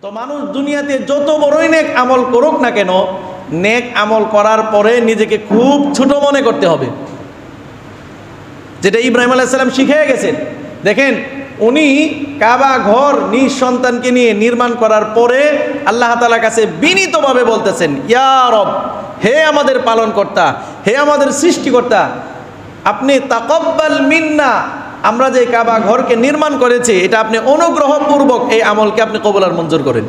তো মানুষ দুনিয়াতে যত বড়ই নেক আমল করুক না কেন, নেক আমল করার পরে নিজেকে খুব ছোট মনে করতে হবে, যেটা ইব্রাহিম আলাইহিস সালাম শিখিয়ে গেছেন। দেখেন, উনি কাবা ঘর নিজ সন্তানকে নিয়ে নির্মাণ করার পরে আল্লাহ তাআলার কাছে বিনীতভাবে বলতেছেন, ইয়া রব, হে আমাদের পালনকর্তা, হে আমাদের সৃষ্টিকর্তা, আপনি তাকাব্বাল মিন্না, আমরা যে কাবা ঘরকে নির্মাণ করেছি এটা আপনি অনুগ্রহপূর্বক এই আমলকে আপনি কবুল আর মঞ্জুর করেন।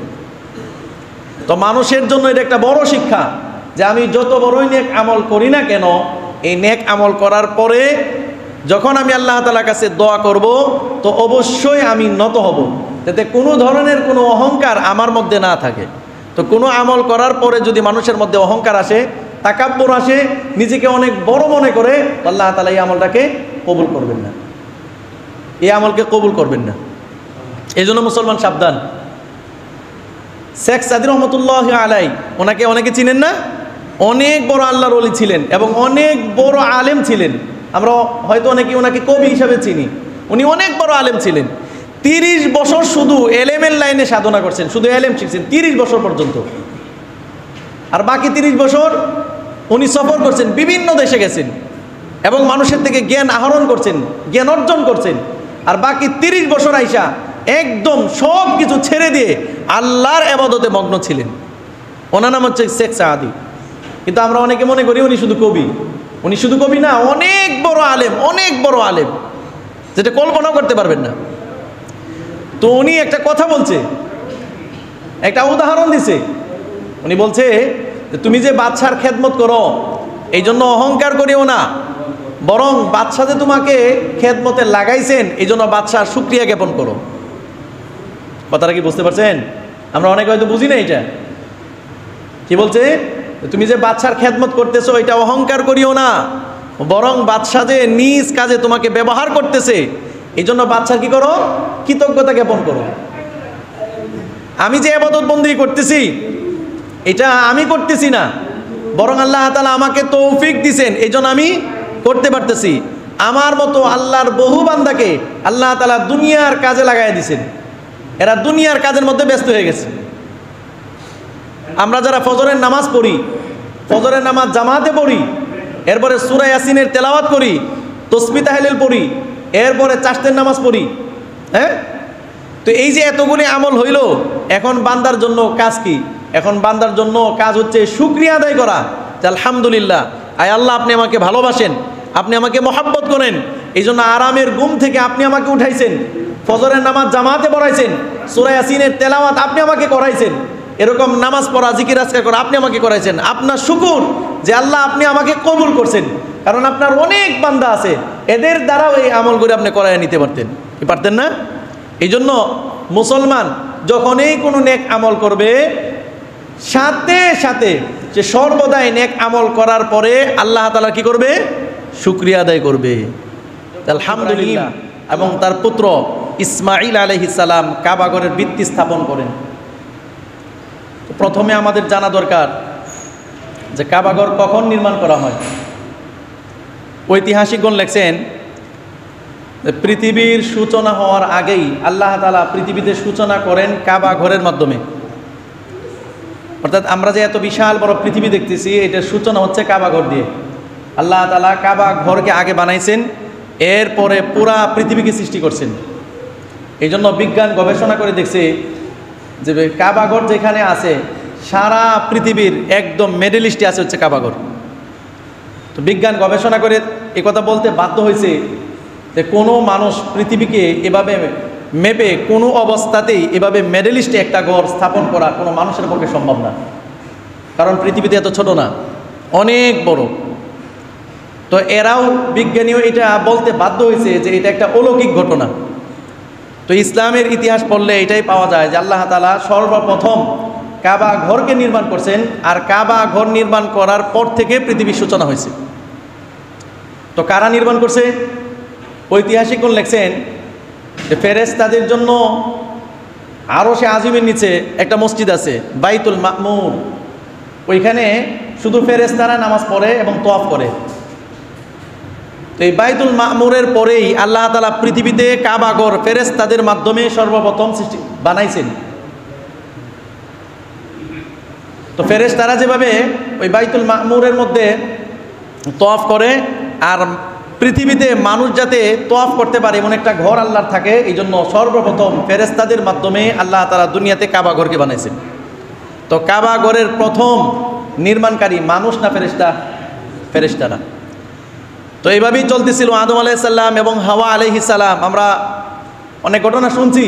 তো মানুষের জন্য এটা একটা বড় শিক্ষা যে আমি যত বড়ই নেক আমল করি না কেন, এই নেক আমল করার পরে যখন আমি আল্লাহ তাআলার কাছে দোয়া করব তো অবশ্যই আমি নত হব, যাতে কোনো ধরনের কোনো অহংকার আমার মধ্যে না থাকে। তো কোনো আমল করার পরে যদি মানুষের মধ্যে অহংকার আসে, তাকাব্বুর আসে, নিজেকে অনেক বড় মনে করে, আল্লাহ তাআলা এই আমলটাকে কবুল করবেন না, এই আমলকে কবুল করবেন না। এই জন্য মুসলমান সাবধান। শেখ সাদি রহমতুল্লাহ আলাই, ওনাকে অনেকে চিনেন না? অনেক বড় আল্লাহর ওলি ছিলেন এবং অনেক বড় আলেম ছিলেন। আমরা হয়তো অনেকে ওনাকে কবি হিসাবে চিনি। উনি অনেক বড় আলেম ছিলেন। 30 বছর শুধু এলেমের লাইনে সাধনা করছেন, শুধু এলেম শিখছেন 30 বছর পর্যন্ত। আর বাকি 30 বছর উনি সফর করছেন, বিভিন্ন দেশে গেছেন এবং মানুষের থেকে জ্ঞান আহরণ করছেন, জ্ঞান অর্জন করছেন। আর বাকি 30 বছর আইসা একদম সব কিছু ছেড়ে দিয়ে আল্লাহর ইবাদতে মগ্ন ছিলেন। ওনার নাম হচ্ছে শেখ সাদি। কিন্তু আমরা অনেকে মনে করি উনি শুধু কবি। উনি শুধু কবি না, অনেক বড় আলেম, অনেক বড় আলেম, যেটা কল্পনাও করতে পারবেন না। তো উনি একটা কথা বলছে, একটা উদাহরণ দিছে। উনি বলছে যে তুমি যে বাদশার খেদমত করো এই জন্য অহংকার করিও না, বরং বাদশা যে তোমাকে খেদমতে লাগাইছেন এই জন্য বাদশার শুকরিয়া জ্ঞাপন করো। কথাটা কি বুঝতে পারছেন? আমরা অনেকে হয়তো বুঝি না এটা। কি বলছে? তুমি যে বাদশার খেদমত করতেছো এটা অহংকার করিও না, বরং বাদশা যে নিজ কাজে তোমাকে ব্যবহার করতেছে এই জন্য বাদশার কি করো? কৃতজ্ঞতা জ্ঞাপন করো। আমি যে ইবাদত বন্দেগী করতেছি এটা আমি করতেছি না, বরং আল্লাহ তাআলা আমাকে তৌফিক দিছেন এই জন্য আমি করতে পারতেছি। আমার মতো আল্লাহর বহু বান্দাকে আল্লাহ তাআলা দুনিয়ার কাজে লাগাই দিছেন, এরা দুনিয়ার কাজের মধ্যে ব্যস্ত হয়ে গেছে। আমরা যারা ফজরের নামাজ পড়ি, ফজরের নামাজ জামাতে পড়ি, এরপরে সূরা ইয়াসিনের তেলাওয়াত করি, তাসবিহ তাহলিল পড়ি, এরপরে চাশতের নামাজ পড়ি, হ্যাঁ? তো এই যে এতগুলি আমল হইল, এখন বান্দার জন্য কাজ কি? এখন বান্দার জন্য কাজ হচ্ছে শুকরিয়া আদায় করা যে আলহামদুলিল্লাহ, আয় আল্লাহ আপনি আমাকে ভালোবাসেন, আপনি আমাকে মহব্বত করেন, এই জন্য আরামের ঘুম থেকে আপনি আমাকে উঠাইছেন, ফজরের নামাজ জামাতে পড়াইছেন, সূরা ইয়াসিনের তেলাওয়াত আপনি আমাকে করাইছেন, এরকম নামাজ পড়া, জিকির আজকার করা আপনি আমাকে করাইছেন। আপনার শুকর যে আল্লাহ আপনি আমাকে কবুল করছেন, কারণ আপনার অনেক বান্দা আছে, এদের দ্বারাও এই আমল করে আপনি করায় নিতে পারতেন, কি পারতেন না? এই জন্য মুসলমান যখনই কোনো নেক আমল করবে, সাথে সাথে সে সর্বদাই নেক আমল করার পরে আল্লাহ তাআলা কি করবে? শুকরিয়া আদায় করবে। আলহামদুলিল্লাহ। এবং তার পুত্র ইসমাঈল আলাইহিস সালাম কাবা ঘরের ভিত্তি স্থাপন করেন। প্রথমে আমাদের জানা দরকার যে কাবা ঘর কখন নির্মাণ করা হয়। ঐতিহাসিকগণ লেখছেন পৃথিবীর সূচনা হওয়ার আগেই আল্লাহ তাআলা পৃথিবীতে সূচনা করেন কাবা ঘরের মাধ্যমে। অর্থাৎ আমরা যে এত বিশাল বড় পৃথিবী দেখতেছি এটার সূচনা হচ্ছে কাবা ঘর দিয়ে। আল্লাহ তাআলা কাবা ঘরকে আগে বানাইছেন, এরপরে পুরা পৃথিবীকে সৃষ্টি করছেন। এই জন্য বিজ্ঞান গবেষণা করে দেখছে যে কাবা ঘর যেখানে আছে সারা পৃথিবীর একদম মিডল ইস্টে আছে হচ্ছে কাবা ঘর। তো বিজ্ঞান গবেষণা করে একথা বলতে বাধ্য হয়েছে যে কোনো মানুষ পৃথিবীকে এভাবে মেপে কোনো অবস্থাতেই এভাবে মিডল ইস্টে একটা ঘর স্থাপন করা কোনো মানুষের পক্ষে সম্ভব না, কারণ পৃথিবীতে এত ছোট না, অনেক বড়। তো এরাও বিজ্ঞানীও এটা বলতে বাধ্য হয়েছে যে এটা একটা অলৌকিক ঘটনা। তো ইসলামের ইতিহাস পড়লে এটাই পাওয়া যায় যে আল্লাহ তাআলা সর্বপ্রথম কাবা ঘরকে নির্মাণ করছেন, আর কাবা ঘর নির্মাণ করার পর থেকে পৃথিবীর সূচনা হয়েছে। তো কারা নির্মাণ করছে? ঐতিহাসিকগণ লেখছেন যে ফেরেশতাদের জন্য আরশে আজিমের নিচে একটা মসজিদ আছে, বাইতুল মামুর। ওইখানে শুধু ফেরেশতারা নামাজ পড়ে এবং তওয়াফ করে। তো এই বাইতুল মামুরের পরেই আল্লাহ তাআলা পৃথিবীতে কাবা ঘর ফেরেশতাদের মাধ্যমে সর্বপ্রথম সৃষ্টি বানাইছেন। তো ফেরেশতারা যেভাবে ওই বাইতুল মামুরের মধ্যে তওয়াফ করে, আর পৃথিবীতে মানুষ যাতে তওয়াফ করতে পারে এমন একটা ঘর আল্লাহর থাকে, এই জন্য সর্বপ্রথম ফেরেশতাদের মাধ্যমে আল্লাহ তাআলা দুনিয়াতে কাবা ঘরকে বানাইছেন। তো কাবা ঘরের প্রথম নির্মাণকারী মানুষ না ফেরেশতা? ফেরেশতারা। তো এইভাবেই চলতেছিল আদম আলাইহিস সালাম এবং হাওয়া আলাইহিস সালাম। আমরা অনেক ঘটনা শুনছি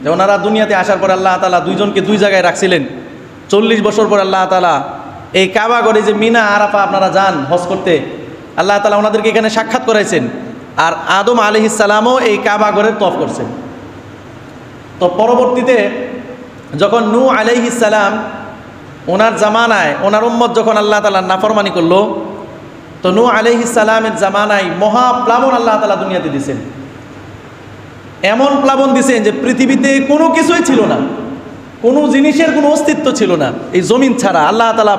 যে ওনারা দুনিয়াতে আসার পর আল্লাহ তাআলা দুইজনকে দুই জায়গায় রাখছিলেন। 40 বছর পর আল্লাহ তাআলা এই কাবা ঘরে যে মিনা আরাফা আপনারা যান হজ করতে, আল্লাহ তাআলা ওনাদেরকে এখানে সাক্ষাৎ করাইছেন। আর আদম আলাইহিস সালামও এই কাবা ঘরের তওয়াফ করছেন। তো পরবর্তীতে যখন নূহ আলাইহিস সালাম ওনার জামানায় ওনার উম্মত যখন আল্লাহ তাআলা নাফরমানি করলো, তো নূহ আলাইহিস সালামের জামানায় মহাপ্লাবন আল্লাহ তাআলা দুনিয়াতে দিয়েছেন। এমন প্লাবন দিয়েছেন যে পৃথিবীতে কোনো কিছুই ছিল না, কোনো জিনিসের কোনো অস্তিত্ব ছিল না এই জমিন ছাড়া। আল্লাহ তাআলা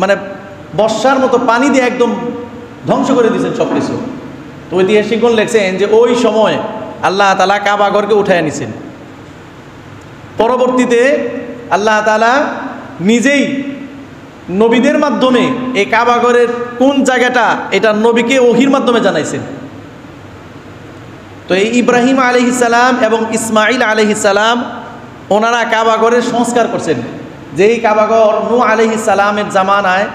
মানে বর্ষার মতো পানি দিয়ে একদম ধ্বংস করে দিয়েছেন সব কিছু। তো ঐতিহাসিকগণ লেখছেন যে ওই সময় আল্লাহ তাআলা কাবা ঘরকে উঠায় নিছেন। পরবর্তীতে আল্লাহ তাআলা নিজেই নবীদের মাধ্যমে এই কাবা ঘরের কোন জায়গাটা এটা নবীকে ওহির মাধ্যমে জানাইছেন। তো এই ইব্রাহিম আলাইহিস সালাম এবং ইসমাইল আলাইহিস সালাম ওনারা কাবা ঘরের সংস্কার করছেন। যেই কাবা ঘর নূহ আলাইহিস সালামের জামানায়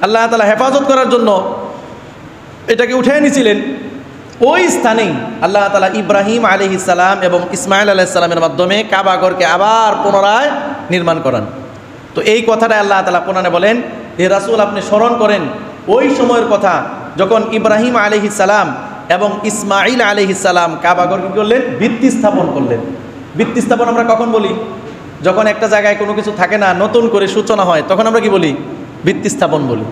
আল্লাহ তাআলা হেফাজত করার জন্য এটাকে উঠিয়ে নিয়েছিলেন, ওই স্থানেই আল্লাহ তাআলা ইব্রাহিম আলাইহিস সালাম এবং ইসমাইল আলাইহিস সালামের মাধ্যমে কাবা ঘরকে আবার পুনরায় নির্মাণ করান। তো এই কথাটা আল্লাহ তাআলা কোরআনে বলেন, হে রাসূল আপনি স্মরণ করেন ওই সময়ের কথা যখন ইব্রাহিম আলাইহিস সালাম এবং ইসমাইল আলাইহিস সালাম কাবা ঘর কি করলেন? ভিত্তি স্থাপন করলেন। ভিত্তি স্থাপন আমরা কখন বলি? যখন একটা জায়গায় কোনো কিছু থাকে না, নতুন করে সূচনা হয়, তখন আমরা কি বলি? ভিত্তি স্থাপন বলি।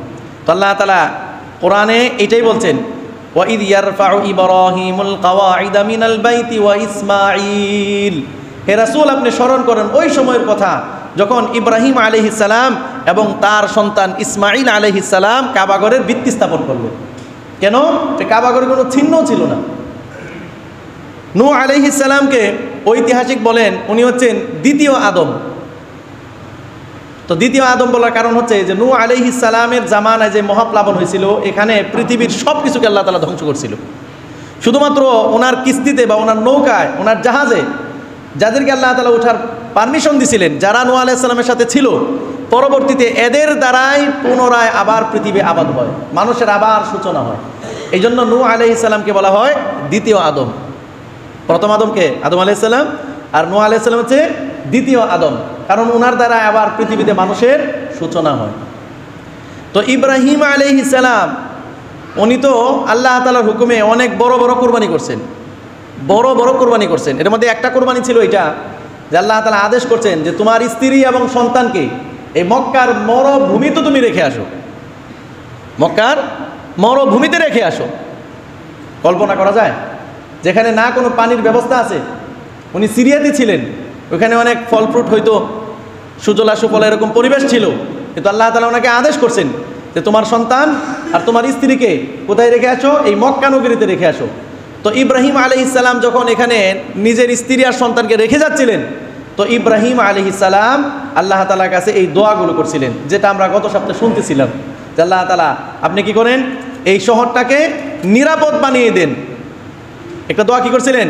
তো আল্লাহ তাআলা কোরআনে এটাই বলছেন, ওয়াইদ ইয়ারফাউ ইব্রাহিমুল কাওয়াইদা মিনাল বাইতি ওয়া ইসমাঈল। হে রাসূল আপনি স্মরণ করেন ওই সময়ের কথা যখন ইব্রাহিম আলাইহিস সালাম এবং তার সন্তান ইসমাঈল আলাইহিস সালাম কাবা ঘরের ভিত্তি স্থাপন করলেন। কেন? কাবা ঘরের কোনো চিহ্নও ছিল না। নূহ আলাইহিস সালামকে ঐতিহাসিক বলেন উনি হচ্ছেন দ্বিতীয় আদম। তো দ্বিতীয় আদম বলার কারণ হচ্ছে যে নূহ আলাইহিস সালামের জামানায় যে মহাপ্লাবন হয়েছিল, এখানে পৃথিবীর সব কিছুকে আল্লাহ তাআলা ধ্বংস করছিল। শুধুমাত্র ওনার কিস্তিতে বা ওনার নৌকায়, ওনার জাহাজে যাদেরকে আল্লাহ তাআলা ওঠার পারমিশন দিয়েছিলেন, যারা নূহ আলাইহিস সালামের সাথে ছিল, পরবর্তীতে এদের দ্বারাই পুনরায় আবার পৃথিবী আবাদ হয়, মানুষের আবার সূচনা হয়। এই জন্য নূহ আলাইহিস সালামকে বলা হয় দ্বিতীয় আদম। প্রথম আদমকে আদম আলাইহিস সালাম, আর নূহ আলাইহিস সালাম হচ্ছে দ্বিতীয় আদম, কারণ ওনার দ্বারা আবার পৃথিবীতে মানুষের সূচনা হয়। তো ইব্রাহিম আলাইহিস সালাম উনি তো আল্লাহ তাআলার হুকুমে অনেক বড় বড় কোরবানি করছেন, বড় বড় কোরবানি করছেন। এর মধ্যে একটা কোরবানি ছিল এটা যে আল্লাহ তাআলা আদেশ করছেন যে তোমার স্ত্রী এবং সন্তানকে এই মক্কার মরুভূমিতে তুমি রেখে আসো, মক্কার মরুভূমিতে রেখে আসো। কল্পনা করা যায় যেখানে না কোনো পানির ব্যবস্থা আছে। উনি সিরিয়াতে ছিলেন, ওখানে অনেক ফল ফ্রুট হইতো, সুজলা সুফলা এরকম পরিবেশ ছিল, কিন্তু আল্লাহ তাআলা ওনাকে আদেশ করছেন যে তোমার সন্তান আর তোমার স্ত্রীকে কোথায় রেখে আসো? এই মক্কা নগরীতে রেখে আসো। তো ইব্রাহিম আলাইহিস সালাম যখন এখানে নিজের স্ত্রী আর সন্তানকে রেখে যাচ্ছিলেন, তো ইব্রাহিম আলাইহিস সালাম আল্লাহ তাআলার কাছে এই দোয়াগুলো করছিলেন, যেটা আমরা গত সপ্তাহে শুনতেছিলাম যে আল্লাহ তাআলা আপনি কি করেন? এই শহরটাকে নিরাপদ বানিয়ে দেন। একটা দোয়া কি করছিলেন?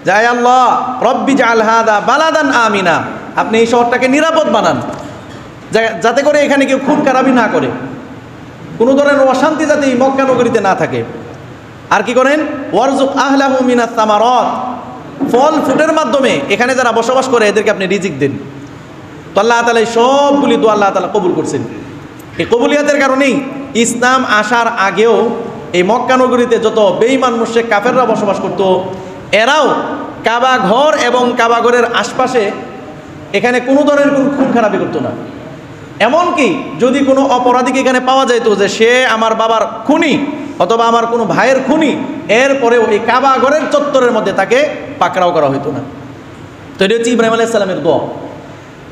যে আয় আল্লাহ রব্বি জাআল হাদা বালাদান আমিনা, আপনি এই শহরটাকে নিরাপদ বানান, যাতে করে এখানে কেউ খুন খারাপি না করে, কোনো ধরনের অশান্তি যাতে এই মক্কা নগরীতে না থাকে। আর কি করেন? ওয়ারজুক আহলাহু মিনাস সামারাত, ফল ফুটের মাধ্যমে এখানে যারা বসবাস করে এদেরকে আপনি রিজিক দেন। তো আল্লাহ তাআলা এই সবগুলি দোয়া আল্লাহ তাআলা কবুল করছেন। এই কবুলিয়াতের কারণেই ইসলাম আসার আগেও এই মক্কা নগরীতে যত বেঈমান মুশরিক কাফেররা বসবাস করত, এরাও কাবা ঘর এবং কাবা ঘরের আশপাশে এখানে কোনো ধরনের কোনো খুন খারাপি করতো না। এমনকি যদি কোনো অপরাধীকে এখানে পাওয়া যেত যে সে আমার বাবার খুনি অথবা আমার কোনো ভাইয়ের খুনি, এরপরেও এই কাবা ঘরের চত্বরের মধ্যে তাকে পাকড়াও করা হইতো না। তো এটি হচ্ছে ইব্রাহিম আলাইহিস সালামের দোয়া।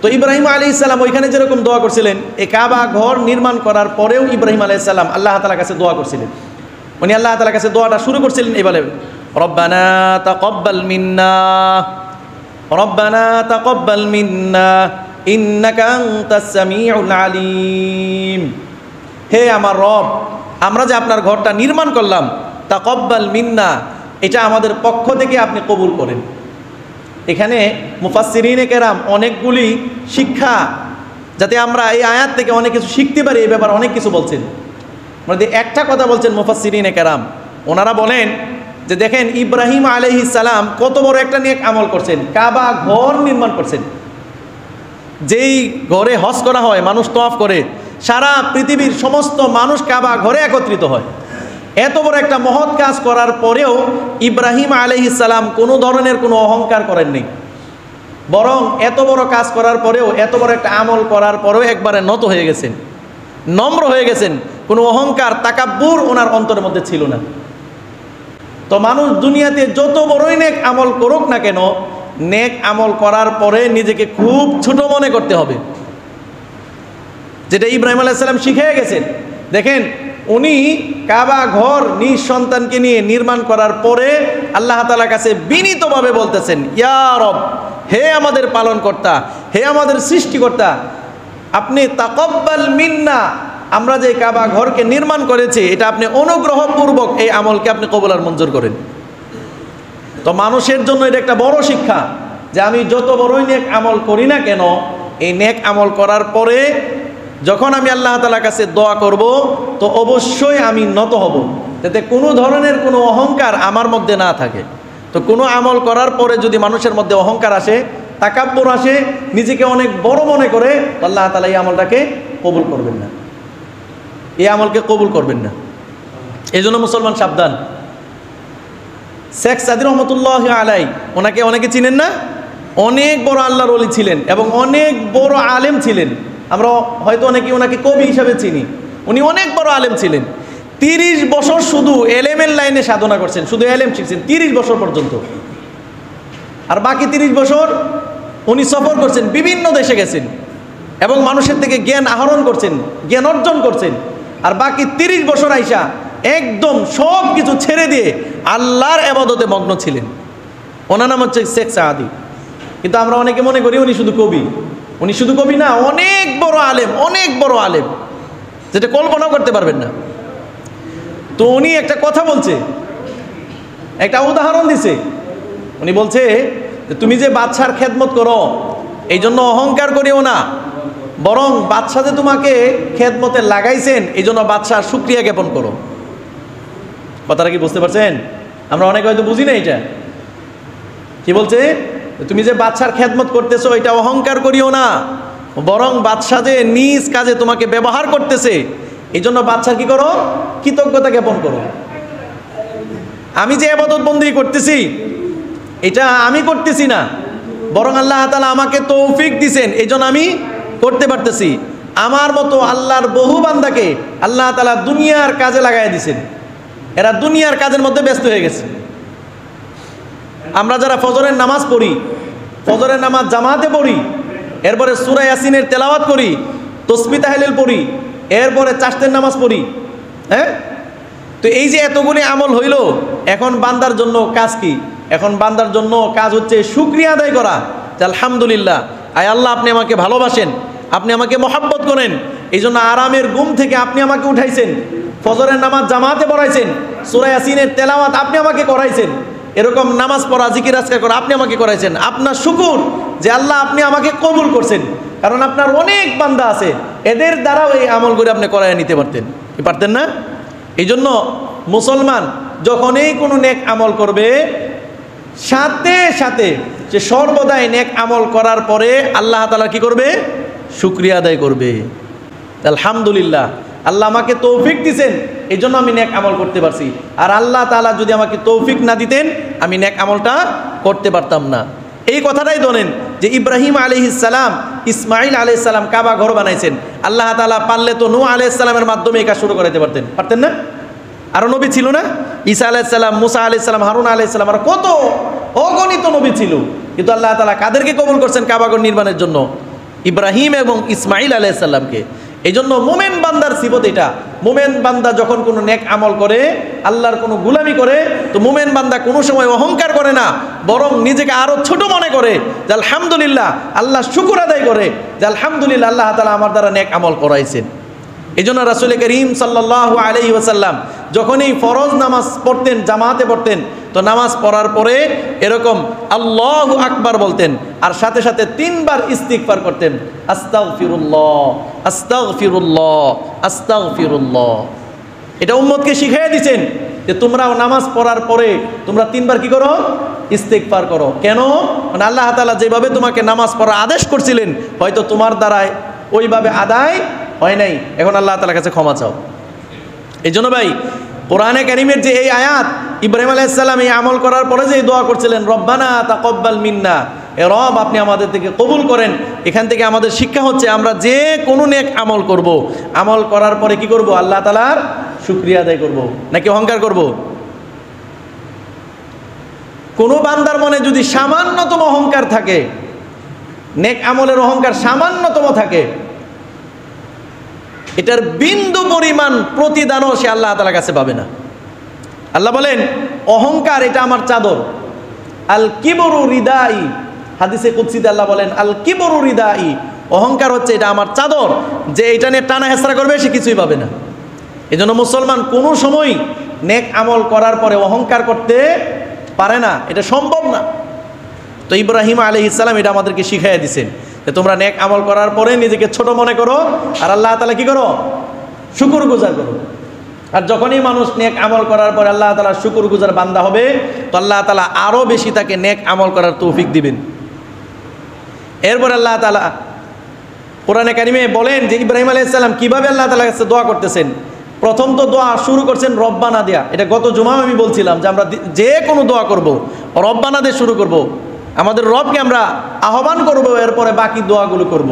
তো ইব্রাহিম আলাইহিস সালাম ওইখানে যেরকম দোয়া করছিলেন, এই কাবা ঘর নির্মাণ করার পরেও ইব্রাহিম আলাইহিস সালাম আল্লাহ তাআলার কাছে দোয়া করছিলেন। উনি আল্লাহ তাআলার কাছে দোয়াটা শুরু করছিলেন এইভাবে, রব্বানা তাকাব্বাল মিন্না, রব্বানা তাকাব্বাল মিন্না ইন্নাকা আনতাস সামিউল আলিম। হে আমার রব, আমরা যে আপনার ঘরটা নির্মাণ করলাম, তাকাব্বাল মিন্না, এটা আমাদের পক্ষ থেকে আপনি কবুল করেন। এখানে মুফাসসিরিনে কেরাম অনেকগুলি শিক্ষা, যাতে আমরা এই আয়াত থেকে অনেক কিছু শিখতে পারি, এই ব্যাপারে অনেক কিছু বলছেন। মানে একটা কথা বলছেন মুফাসসিরিনে কেরাম, ওনারা বলেন যে দেখেন ইব্রাহিম আলাইহিস সালাম কত বড় একটা নেক আমল করছেন, কাবা ঘর নির্মাণ করছেন। যেই ঘরে হজ করা হয়, মানুষ তওয়াফ করে, সারা পৃথিবীর সমস্ত মানুষ কাবা ঘরে একত্রিত হয়। এত বড় একটা মহৎ কাজ করার পরেও ইব্রাহিম আলাইহিস সালাম কোনো ধরনের কোনো অহংকার করেননি, বরং এত বড় কাজ করার পরেও, এত বড় একটা আমল করার পরেও একবারে নত হয়ে গেছেন, নম্র হয়ে গেছেন। কোনো অহংকার, তাকাব্বুর ওনার অন্তরের মধ্যে ছিল না। তো মানুষ দুনিয়াতে যত বড়ই নেক আমল করুক না কেন, নেক আমল করার পরে নিজেকে খুব ছোট মনে করতে হবে, যেটা ইব্রাহিম আলাইহিস সালাম শিখিয়ে গেছেন। দেখেন উনি কাবা ঘর নিজ সন্তানকে নিয়ে নির্মাণ করার পরে আল্লাহ তাআলার কাছে বিনীতভাবে বলতেছেন, ইয়া রব, হে আমাদের পালনকর্তা, হে আমাদের সৃষ্টিকর্তা, আপনি তাকাব্বাল মিন্না, আমরা যে কাবা ঘরকে নির্মাণ করেছি এটা আপনি অনুগ্রহপূর্বক এই আমলকে আপনি কবুল আর মঞ্জুর করেন। তো মানুষের জন্য এটা একটা বড় শিক্ষা যে আমি যত বড়ই নেক আমল করি না কেন, এই নেক আমল করার পরে যখন আমি আল্লাহ তাআলার কাছে দোয়া করব, তো অবশ্যই আমি নত হব, যাতে কোনো ধরনের কোনো অহংকার আমার মধ্যে না থাকে। তো কোনো আমল করার পরে যদি মানুষের মধ্যে অহংকার আসে, তাকাব্বুর আসে, নিজেকে অনেক বড় মনে করে, আল্লাহ তাআলা এই আমলটাকে কবুল করবেন না, এই আমলকে কবুল করবেন না। এই জন্য মুসলমান সাবধান। শেখ সাদি রহমতুল্লাহ আলাই, ওনাকে অনেকে চিনেন না? অনেক বড় আল্লাহর ওলি ছিলেন এবং অনেক বড় আলেম ছিলেন। আমরা হয়তো অনেকে ওনাকে কবি হিসাবে চিনি। উনি অনেক বড় আলেম ছিলেন। 30 বছর শুধু এলেমের লাইনে সাধনা করছেন, শুধু এলেম শিখছেন 30 বছর পর্যন্ত। আর বাকি 30 বছর উনি সফর করছেন, বিভিন্ন দেশে গেছেন এবং মানুষের থেকে জ্ঞান আহরণ করছেন, জ্ঞান অর্জন করছেন। আর বাকি 30 বছর আইসা একদম সব কিছু ছেড়ে দিয়ে আল্লাহর ইবাদতে মগ্ন ছিলেন। ওনার নাম হচ্ছে শেখ সাদি। কিন্তু আমরা অনেকে মনে করি উনি শুধু কবি। উনি শুধু কবি না, অনেক বড় আলেম, অনেক বড় আলেম, যেটা কল্পনাও করতে পারবেন না। তো উনি একটা কথা বলছে, একটা উদাহরণ দিছে। উনি বলছে যে তুমি যে বাদশার খেদমত করো, এই জন্য অহংকার করিও না, বরং বাদশাহ যে তোমাকে খেদমতে লাগাইছেন এই জন্য বাদশার শুকরিয়া জ্ঞাপন করো। কথাটা কি বুঝতে পারছেন? আমরা অনেকে হয়তো বুঝি না এটা। কি বলছে? তুমি যে বাদশার খেদমত করতেছো এটা অহংকার করিও না, বরং বাদশাহ যে নিজ কাজে তোমাকে ব্যবহার করতেছে এই জন্য বাদশার কি করো? কৃতজ্ঞতা জ্ঞাপন করো। আমি যে ইবাদত বন্দেগী করতেছি এটা আমি করতেছি না, বরং আল্লাহ তাআলা আমাকে তৌফিক দিছেন, এই জন্য আমি করতে পারতেছি। আমার মতো আল্লাহর বহু বান্দাকে আল্লাহ তাআলা দুনিয়ার কাজে লাগাই দিছেন, এরা দুনিয়ার কাজের মধ্যে ব্যস্ত হয়ে গেছে। আমরা যারা ফজরের নামাজ পড়ি, ফজরের নামাজ জামাতে পড়ি, এরপরে সূরা ইয়াসিনের তেলাওয়াত করি, তাসবিহ তাহলিল পড়ি, এরপরে চাশতের নামাজ পড়ি, হ্যাঁ? তো এই যে এতগুলি আমল হইল, এখন বান্দার জন্য কাজ কি? এখন বান্দার জন্য কাজ হচ্ছে শুকরিয়া আদায় করা যে আলহামদুলিল্লাহ, আয় আল্লাহ আপনি আমাকে ভালোবাসেন, আপনি আমাকে মহাব্বত করেন, এই জন্য আরামের ঘুম থেকে আপনি আমাকে উঠাইছেন, ফজরের নামাজ জামাতে পড়াইছেন, সূরা ইয়াসিনের তেলাওয়াত আপনি আমাকে করাইছেন, এরকম নামাজ পড়া, জিকির আজকার করা আপনি আমাকে করাইছেন। আপনার শুকুর যে আল্লাহ আপনি আমাকে কবুল করছেন, কারণ আপনার অনেক বান্দা আছে, এদের দ্বারাও এই আমল করে আপনি করাই নিতে পারতেন, কি পারতেন না? এই জন্য মুসলমান যখনই কোনো নেক আমল করবে, সাথে সাথে সে সর্বদাই নেক আমল করার পরে আল্লাহ তাআলা কি করবে? শুকরিয়া আদায় করবে। আলহামদুলিল্লাহ, আল্লাহ আমাকে তৌফিক দিছেন, এই জন্য আমি নেক আমল করতে পারছি। আর আল্লাহ তাআলা যদি আমাকে তৌফিক না দিতেন আমি নেক আমলটা করতে পারতাম না। এই কথাটাই ধরেন যে ইব্রাহিম আলাইহিস সালাম, ইসমাইল আলাইহিস সালাম কাবা ঘর বানাইছেন, আল্লাহ তাআলা পারলে তো নূহ আলাইহিস সালামের মাধ্যমে এই কাজ শুরু করাইতে পারতেন, পারতেন না? আরও নবী ছিল না? ঈসা আলাইহিস সালাম, মুসা আলাইহিস সালাম, হারুন আলাইহিস সালাম, আর কত অগণিত নবী ছিল। কিন্তু আল্লাহ তাআলা কাদেরকে কবুল করছেন কাবা ঘর নির্মাণের জন্য? ইব্রাহিম এবং ইসমাইল আলাইহিস সালামকে। এই জন্য মুমিন বান্দার সিফত এটা, মুমিন বান্দা যখন কোনো নেক আমল করে, আল্লাহর কোনো গুলামি করে, তো মুমিন বান্দা কোনো সময় অহংকার করে না, বরং নিজেকে আরো ছোট মনে করে যে আলহামদুলিল্লাহ, আল্লাহ শুকর আদায় করে যে আলহামদুলিল্লাহ আল্লাহ তাআলা আমার দ্বারা নেক আমল করাইছেন। এই জন্য রাসূল করিম সাল্লাল্লাহু আলাইহি ওয়াসাল্লাম যখনই ফরজ নামাজ পড়তেন, জামাতে পড়তেন, তো নামাজ পড়ার পরে এরকম আল্লাহু আকবার বলতেন, আর সাথে সাথে 3 বার ইস্তিগফার করতেন, আস্তাগফিরুল্লাহ আস্তাগফিরুল্লাহ আস্তাগফিরুল্লাহ। এটা উম্মতকে শিখিয়ে দিয়েছেন যে তোমরাও নামাজ পড়ার পরে তোমরা 3 বার কি করো? ইস্তিগফার করো। কেন? মানে আল্লাহ তাআলা যেভাবে তোমাকে নামাজ পড়ার আদেশ করছিলেন, হয়তো তোমার দ্বারাই ওইভাবে আদায় হয় নাই, এখন আল্লাহ তাআলার কাছে ক্ষমা চাও। এই জন্য ভাই, কোরআনে কারীমের যে এই আয়াত, ইব্রাহিম আলাইহিস সালাম এই আমল করার পরে যে দোয়া করছিলেন, রব্বানা তাকাব্বাল মিন্না, এ রব আপনি আমাদের থেকে কবুল করেন, এখান থেকে আমাদের শিক্ষা হচ্ছে আমরা যে কোনো নেক আমল করব, আমল করার পরে কি করব? আল্লাহ তাআলার শুকরিয়া আদায় করব, নাকি অহংকার করব? কোনো বান্দার মনে যদি সামান্যতম অহংকার থাকে, নেক আমলের অহংকার সামান্যতম থাকে, এটার বিন্দু পরিমাণ প্রতিদানও সে আল্লাহ তাআলার কাছে পাবে না। আল্লাহ বলেন অহংকার এটা আমার চাদর, আল কিবরু রিদাই, হাদিসে কুদসিতে আল্লাহ বলেন আল কিবরু রিদাই, অহংকার হচ্ছে এটা আমার চাদর, যে এটা নিয়ে টানা হেঁচড়া করবে সে কিছুই পাবে না। এই জন্য মুসলমান কোনো সময় নেক আমল করার পরে অহংকার করতে পারে না, এটা সম্ভব না। তো ইব্রাহিম আলাইহিস সালাম এটা আমাদেরকে শিখাইয়া দিয়েছেন যে তোমরা নেক আমল করার পরে নিজেকে ছোট মনে করো, আর আল্লাহ তাআলা কি করো? শুকরগুজার করো। আর যখনই মানুষ নেক আমল করার পরে আল্লাহ তাআলা শুকরগুজার বান্দা হবে, তো আল্লাহ তাআলা আরও বেশি তাকে নেক আমল করার তৌফিক দিবেন। এরপর আল্লাহ তাআলা কোরআনে কারিমে বলেন যে ইব্রাহিম আলাইহিস সালাম কীভাবে আল্লাহ তাআলার কাছে দোয়া করতেছেন। প্রথম তো দোয়া শুরু করছেন রব্বানা দিয়া, এটা গত জুমা আমি বলছিলাম যে আমরা যে কোনো দোয়া করব রব্বানা দিয়ে শুরু করব, আমাদের রবকে আমরা আহ্বান করব, এরপরে বাকি দোয়াগুলো করব।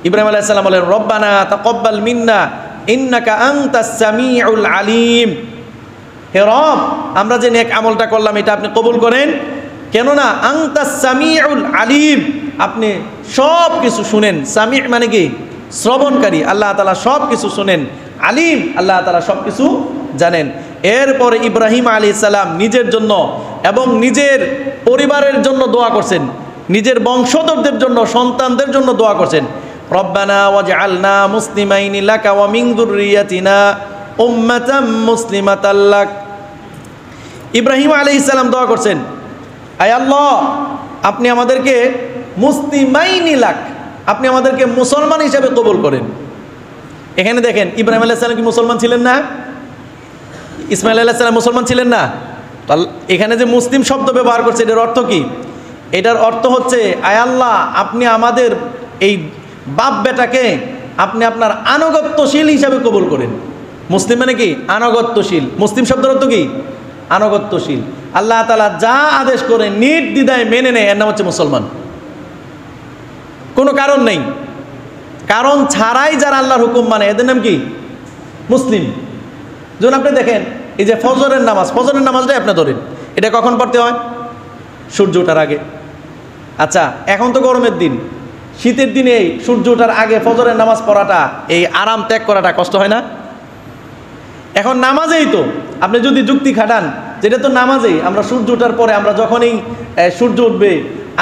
ইব্রাহিম আলাইহিস সালাম বলেন রব্বানা তাকাব্বাল মিন্না ইন্নাকা আনতাস সামিউল আলিম, হে রব আমরা যে নেক আমলটা করলাম এটা আপনি কবুল করেন, কেননা আনতাস সামিউল আলিম, আপনি সব কিছু শুনেন। সামি মানে কি? শ্রবণকারী। আল্লাহ তাআলা সব কিছু শুনেন। আলিম, আল্লাহ তাআলা সব কিছু জানেন। এরপরে ইব্রাহিম আলাইহিস সালাম নিজের জন্য এবং নিজের পরিবারের জন্য দোয়া করছেন, নিজের বংশধরদের জন্য, সন্তানদের জন্য দোয়া করছেন, রব্বানা ওয়াজআলনা মুসলিমাইনি লাকা ওয়া মিন যুররিয়াতিনা উম্মাতাম মুসলিমাতাল লাক। ইব্রাহিম আলাইহিস সালাম দোয়া করছেন, আয় আল্লাহ আপনি আমাদেরকে মুসলিমাইনি লাক, আপনি আমাদেরকে মুসলমান হিসেবে কবুল করেন। এখানে দেখেন ইব্রাহিম আলাইহিস সালাম কি মুসলমান ছিলেন না? ইসমাইল আলাইহিস সালাম মুসলমান ছিলেন না? এখানে যে মুসলিম শব্দ ব্যবহার করছে এটার অর্থ কি? এটার অর্থ হচ্ছে আয় আল্লাহ আপনি আমাদের এই বাপ বেটাকে আপনি আপনার আনুগত্যশীল হিসাবে কবুল করেন। মুসলিম মানে কি? আনুগত্যশীল। মুসলিম শব্দের অর্থ কি? আনুগত্যশীল। আল্লাহ তাআলা যা আদেশ করে নির্দ্বিধায় মেনে নেয়, এর নাম হচ্ছে মুসলমান। কোনো কারণ নেই, কারণ ছাড়াই যারা আল্লাহর হুকুম মানে এদের নাম কি? মুসলিম। যেমন আপনি দেখেন এই যে ফজরের নামাজ, ফজরের নামাজটাই আপনি ধরেন, এটা কখন পড়তে হয়? সূর্য ওঠার আগে। আচ্ছা এখন তো গরমের দিন, শীতের দিনে সূর্য ওঠার আগে ফজরের নামাজ পড়াটা, এই আরাম ত্যাগ করাটা কষ্ট হয় না? এখন নামাজেই তো আপনি যদি যুক্তি খাটান, যেটা তো নামাজেই, আমরা সূর্য ওঠার পরে আমরা যখনই সূর্য উঠবে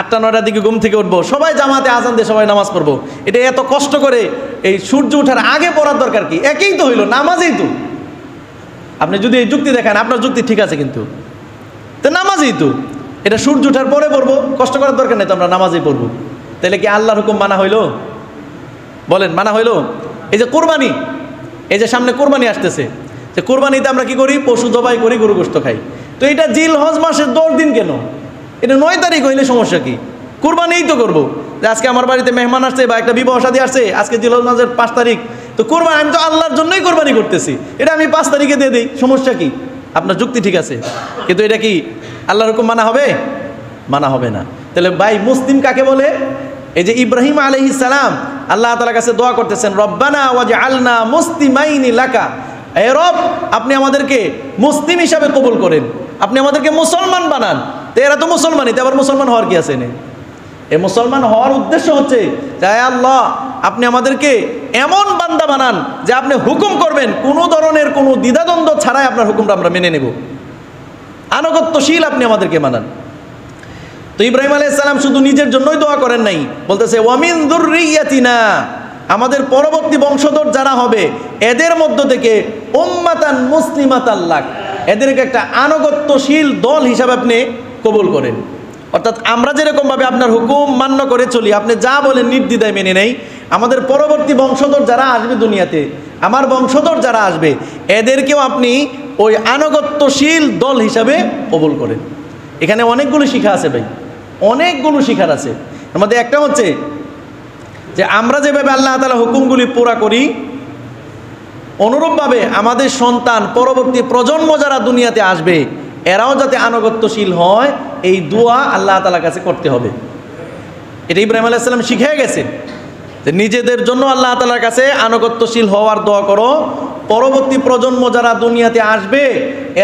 8টা-9টার দিকে ঘুম থেকে উঠবো, সবাই জামাতে আজান দিয়ে সবাই নামাজ পড়বো, এটা এত কষ্ট করে এই সূর্য ওঠার আগে পড়ার দরকার কি? একই তো হইল, নামাজেই তো। আপনি যদি এই যুক্তি দেখান আপনার যুক্তি ঠিক আছে, কিন্তু তো নামাজেই তো, এটা সূর্য ওঠার পরে পড়বো, কষ্ট করার দরকার নেই, তো আমরা নামাজেই পড়বো। তাহলে কি আল্লাহর হুকুম মানা হইল? বলেন মানা হইল? এই যে কোরবানি, এই যে সামনে কোরবানি আসতেছে, যে কোরবানিতে আমরা কি করি? পশু জবাই করি, গরু গোশত খাই। তো এটা জিলহজ মাসের 10 দিন কেন? এটা 9 তারিখ হইলে সমস্যা কি? কোরবানিই তো করবো। যে আজকে আমার বাড়িতে মেহমান আসছে বা একটা বিবাহ শাদী আসছে, আজকে জিলহজ মাসের 5 তারিখ, তো কোরবানি আমি তো আল্লাহর জন্যই কোরবানি করতেছি, এটা আমি 5 তারিখে দিয়ে দিই, সমস্যা কি? আপনার যুক্তি ঠিক আছে, কিন্তু এটা কি আল্লাহর হুকুম মানা হবে? মানা হবে না। তাহলে ভাই মুসলিম কাকে বলে? এই যে ইব্রাহিম আলাইহিস সালাম আল্লাহ তাআলার কাছে দোয়া করতেছেন, রব্বানা ওয়াজআলনা মুসলিমাইনি লাকা, হে রব আপনি আমাদেরকে মুসলিম হিসাবে কবুল করেন, আপনি আমাদেরকে মুসলমান বানান। তো এরা তো মুসলমানই, তো আবার মুসলমান হওয়ার কি আছে? এই মুসলমান হওয়ার উদ্দেশ্য হচ্ছে যে আল্লাহ আপনি আমাদেরকে এমন বান্দা বানান যে আপনি হুকুম করবেন কোনো ধরনের কোনো দ্বিধাদ্বন্দ্ব ছাড়াই আপনার হুকুমটা আমরা মেনে নেব, আনুগত্যশীল আপনি আমাদেরকে বানান। তো ইব্রাহিম আলাইহিস সালাম শুধু নিজের জন্যই দোয়া করেন নাই, বলতেছে ওয়ামিন যুররিয়াতিনা, আমাদের পরবর্তী বংশধর যারা হবে এদের মধ্য থেকে উম্মাতান মুসলিমাতান লাক, এদেরকে একটা আনুগত্যশীল দল হিসাবে আপনি কবুল করেন। অর্থাৎ আমরা যেরকমভাবে আপনার হুকুম মান্য করে চলি, আপনি যা বলেন নির্দ্বিধায় মেনে নেই, আমাদের পরবর্তী বংশধর যারা আসবে দুনিয়াতে, আমার বংশধর যারা আসবে এদেরকেও আপনি ওই আনুগত্যশীল দল হিসাবে কবুল করেন। এখানে অনেকগুলো শিক্ষা আছে ভাই, অনেকগুলো শিখার আছে। এর মধ্যে একটা হচ্ছে যে আমরা যেভাবে আল্লাহ তাআলা হুকুমগুলি পুরা করি, অনুরূপভাবে আমাদের সন্তান পরবর্তী প্রজন্ম যারা দুনিয়াতে আসবে এরাও যাতে আনুগত্যশীল হয়, এই দোয়া আল্লাহ তাআলার কাছে করতে হবে। এটা ইব্রাহিম আলাইহিস সালাম শিখিয়ে গেছে যে নিজেদের জন্য আল্লাহ তাআলার কাছে আনুগত্যশীল হওয়ার দোয়া করো, পরবর্তী প্রজন্ম যারা দুনিয়াতে আসবে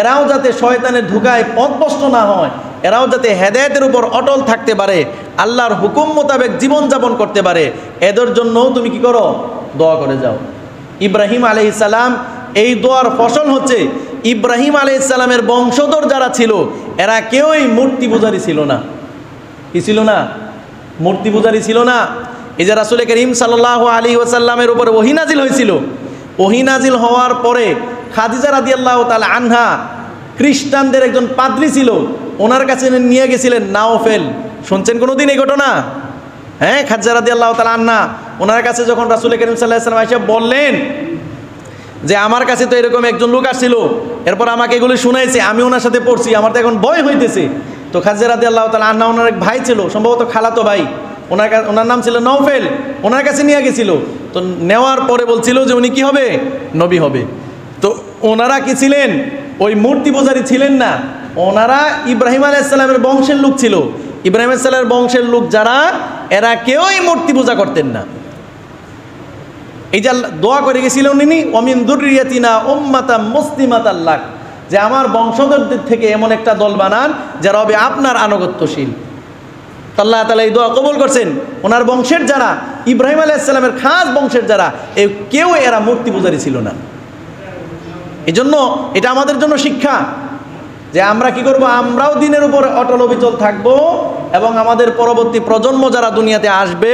এরাও যাতে শয়তানের ধোঁকায় পথভ্রষ্ট না হয়, এরাও যাতে হেদায়েতের উপর অটল থাকতে পারে, আল্লাহর হুকুম মোতাবেক জীবনযাপন করতে পারে, এদের জন্যও তুমি কি করো, দোয়া করে যাও। ইব্রাহিম আলাইহিস সালাম এই দোয়ার ফসল হচ্ছে ইব্রাহিম আলাইহিস সালামের বংশধর যারা ছিল এরা কেউই মূর্তি পূজারী ছিল না। কি ছিল না? মূর্তি পূজারী ছিল না। এই যে রাসূল করিম সাল্লাল্লাহু আলাইহি ওয়াসাল্লামের উপরে ওহী নাজিল হয়েছিল, ওহী নাজিল হওয়ার পরে খাদিজা রাদিয়াল্লাহু তাআলা আনহা খ্রিস্টানদের একজন পাদ্রী ছিল, ওনার কাছে নিয়ে গেছিলেন নাওফেল। শুনছেন কোনোদিন এই ঘটনা? হ্যাঁ, খাদিজা রাদিয়াল্লাহু তাআলা আনহা ওনার কাছে যখন রাসূল করিম সাল্লাল্লাহু আলাইহি ওয়াসাল্লাম এসে বললেন যে আমার কাছে তো এরকম একজন লোক আসছিল, এরপর আমাকে এগুলো শুনাইছে, আমি ওনার সাথে পড়ছি, আমার তো এখন ভয় হইতেছে। তো খাদিজা রাদিয়াল্লাহু তাআলা আনহা ওনার এক ভাই ছিল, সম্ভবত খালাতো ভাই, ওনার নাম ছিল নওফেল, ওনার কাছে নিয়ে গেছিল। তো নেওয়ার পরে বলছিল যে উনি কি হবে, নবী হবে। তো ওনারা কি ছিলেন, ওই মূর্তি পূজারী ছিলেন না, ওনারা ইব্রাহিম আলাইহিস সালামের বংশের লোক ছিল। ইব্রাহিম আলাইহিস সালামের বংশের লোক যারা, এরা কেউই মূর্তি পূজা করতেন না। এই যে দোয়া করে গেছিলেন উনি, ওয়ামিন যুররিয়াতিনা উম্মাতাম মুসলিমাতান লাক, যে আমার বংশধরদের থেকে এমন একটা দল বানান যারা হবে আপনার আনুগত্যশীল। আল্লাহ তাআলা এই দোয়া কবুল করছেন। ওনার বংশের যারা, ইব্রাহিম আলাইহিস সালামের খাস বংশের যারা, কেউ এরা মূর্তি পূজারী ছিল না। এই জন্য এটা আমাদের জন্য শিক্ষা যে আমরা কি করব, আমরাও দিনের উপর অটল অবিচল থাকবো এবং আমাদের পরবর্তী প্রজন্ম যারা দুনিয়াতে আসবে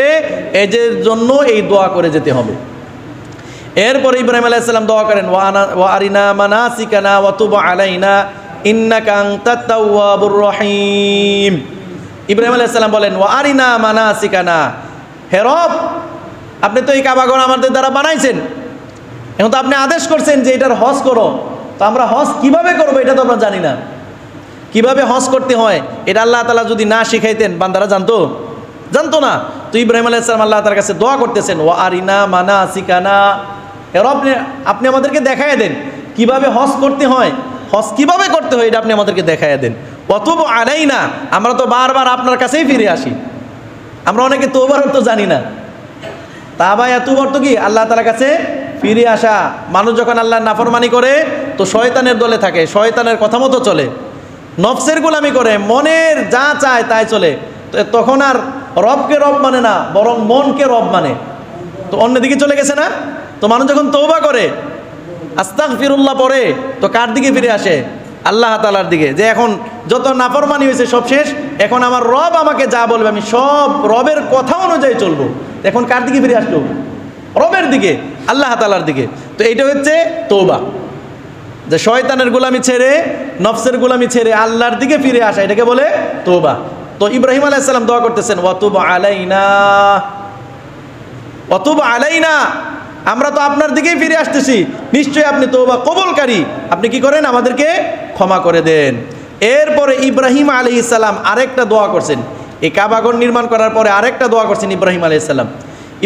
এদের জন্য এই দোয়া করে যেতে হবে। এরপরে ইব্রাহিম আলাইহিস সালাম দোয়া করেন, ওয়া আরিনা মানাসিকানা ওয়া তুব আলাইনা ইন্নাকা আনতাত তাওয়াবুর রহিম। ইব্রাহিম আলাইহিস সালাম বলেন, ওয়া আরিনা মানাসিকানা, হে রব আপনি তো এই কাবাঘর আমাদের দ্বারা বানাইছেন, এখন তো আপনি আদেশ করছেন যে এটার হজ করো, তো আমরা হজ কিভাবে করবো এটা তো আমরা জানি না। কিভাবে হজ করতে হয় এটা আল্লাহ তাআলা যদি না শিখাইতেন বান্দারা জানতো না। তো ইব্রাহিম আলাইহিস সালাম আল্লাহ তাআলার কাছে দোয়া করতেছেন, ওয়া আরিনা মানাসিকানা, হে রব আপনি আমাদেরকে দেখাইয়া দেন কিভাবে হজ করতে হয়, হজ কিভাবে করতে হয় এটা আপনি আমাদেরকে দেখাইয়া দেন। ওয়া তুব আলাইনা, আমরা তো বারবার আপনার কাছেই ফিরে আসি, আমরা অনেকে তওবার অর্থ জানি না। তাওবা এতুব অর্থ কি? আল্লাহ তাআলার কাছে ফিরে আসা। মানুষ যখন আল্লাহর নাফরমানি করে তো শয়তানের দলে থাকে, শয়তানের কথা মতো চলে, নফসের গোলামি করে, মনের যা চায় তাই চলে, তো তখন আর রবকে রব মানে না, বরং মনকে রব মানে, তো অন্যদিকে চলে গেছে না। তো মানুষ যখন তওবা করে, আস্তাগফিরুল্লাহ পড়ে, তো কার দিকে ফিরে আসে? আল্লাহ তাআলার দিকে, যে এখন যত নাফরমানি হয়েছে সব শেষ, এখন আমার রব আমাকে যা বলবে আমি সব রবের কথা অনুযায়ী চলবো। এখন কার দিকে ফিরে আসলো? রবের দিকে, আল্লাহ তাআলার দিকে। তো এইটা হচ্ছে তওবা, যে শয়তানের গোলামি ছেড়ে, নফসের গোলামি ছেড়ে আল্লাহর দিকে ফিরে আসা, এটাকে বলে তওবা। তো ইব্রাহিম আলাইহিস সালাম দোয়া করতেছেন, ওয়া তুব আলাইনা, ওয়া তুব আলাইনা, আমরা তো আপনার দিকেই ফিরে আসতেছি, নিশ্চয়ই আপনি তওবা কবুলকারী, আপনি কি করেন, আমাদেরকে ক্ষমা করে দেন। এরপরে ইব্রাহিম আলাইহিস সালাম আরেকটা দোয়া করছেন, এই কাবাঘর নির্মাণ করার পরে আরেকটা দোয়া করছেন ইব্রাহিম আলাইহিস সালাম।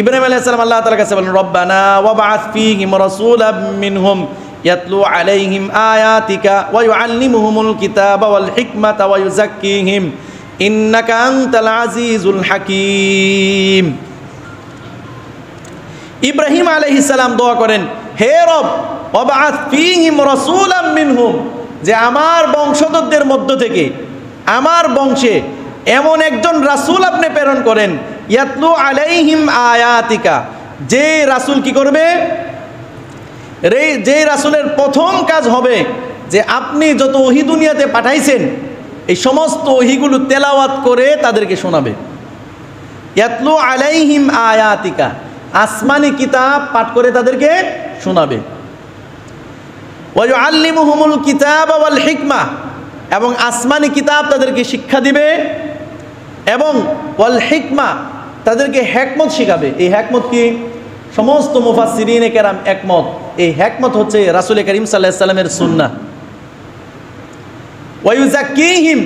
ইব্রাহিম আলাইহিস সালাম আল্লাহ তাআলার কাছে বলেন, রব্বানা ওয়াবআথ ফীহিম রাসূলাম মিনহুম ইয়াতলু আলাইহিম আয়াতিকা ওয়া ইউআল্লিমুহুমুল কিতাবা ওয়াল হিকমাতা ওয়া ইউযাক্কিহিম ইন্নাকা আনতাল আজিজুল হাকীম। ইব্রাহিম আলাইহিস সালাম দোয়া করেন, হে রব ওয়াবআথ ফীহিম রাসূলাম মিনহুম, যে আমার বংশধরদের মধ্য থেকে, আমার বংশে এমন একজন রাসূল আপনি প্রেরণ করেন, ইয়াতলু আলাইহিম আয়াতিকা, যে রাসূল কি করবে, যে রাসূলের প্রথম কাজ হবে যে আপনি যত ওহী দুনিয়াতে পাঠাইছেন এই সমস্ত ওহীগুলো তেলাওয়াত করে তাদেরকে শোনাবে। ইয়াতলু আলাইহিম আয়াতিকা, আসমানি কিতাব পাঠ করে তাদেরকে শোনাবে। ওয়া ইউআল্লিমুহুমুল কিতাব ওয়াল হিকমা, এবং আসমানি কিতাব তাদেরকে শিক্ষা দিবে, এবং ওয়াল হিকমা, তাদেরকে হিকমত শিখাবে। এই হিকমত কি? সমস্ত মুফাসসিরিনে কেরাম একমত, এই হিকমত হচ্ছে রাসূল করিম সাল্লাল্লাহু আলাইহি সাল্লামের সুন্নাহ। ওয়া ইউযাক্কিহিম,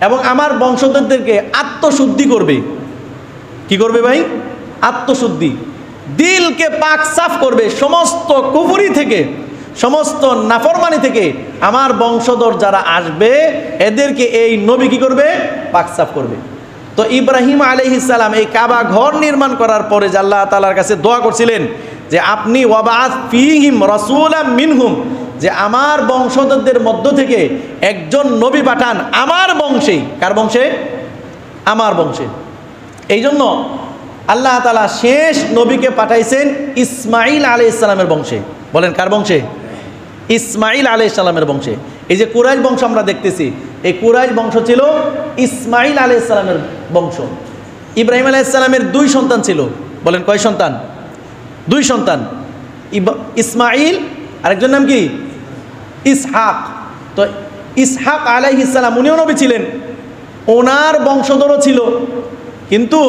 এবং আমার বংশধরদেরকে আত্মশুদ্ধি করবে। কি করবে ভাই? আত্মশুদ্ধি, দিলকে পাক সাফ করবে সমস্ত কুফরি থেকে, সমস্ত নাফরমানি থেকে। আমার বংশধর যারা আসবে এদেরকে এই নবী কি করবে? পাক সাফ করবে। তো ইব্রাহিম আলাইহিস সালাম এই কাবা ঘর নির্মাণ করার পরে যে আল্লাহ তাআলার কাছে দোয়া করছিলেন যে আপনি ওয়াবাআস ফীহিম রাসূলাম মিনহুম, যে আমার বংশধরদের মধ্য থেকে একজন নবী পাঠান আমার বংশেই। কার বংশে? আমার বংশে। এই জন্য আল্লাহ তাআলা শেষ নবীকে পাঠাইছেন ইসমাঈল আলাইহিস সালামের বংশে। বলেন কার বংশে? ইসমাঈল আলাইহিস সালামের বংশে। এই যে কুরাইশ বংশ আমরা দেখতেছি, এই কুরাইশ বংশ ছিল ইসমাঈল আলাইহিস সালামের বংশ। ইব্রাহিম আলাইহিস সালামের 2 সন্তান ছিল। বলেন কয় সন্তান? 2 সন্তান, ইসমাঈল, আরেকজন নাম কি? ইসহাক। তো ইসহাক আলাইহিস সালাম উনিও নবী ছিলেন, ওনার বংশধরও ছিল, কিন্তু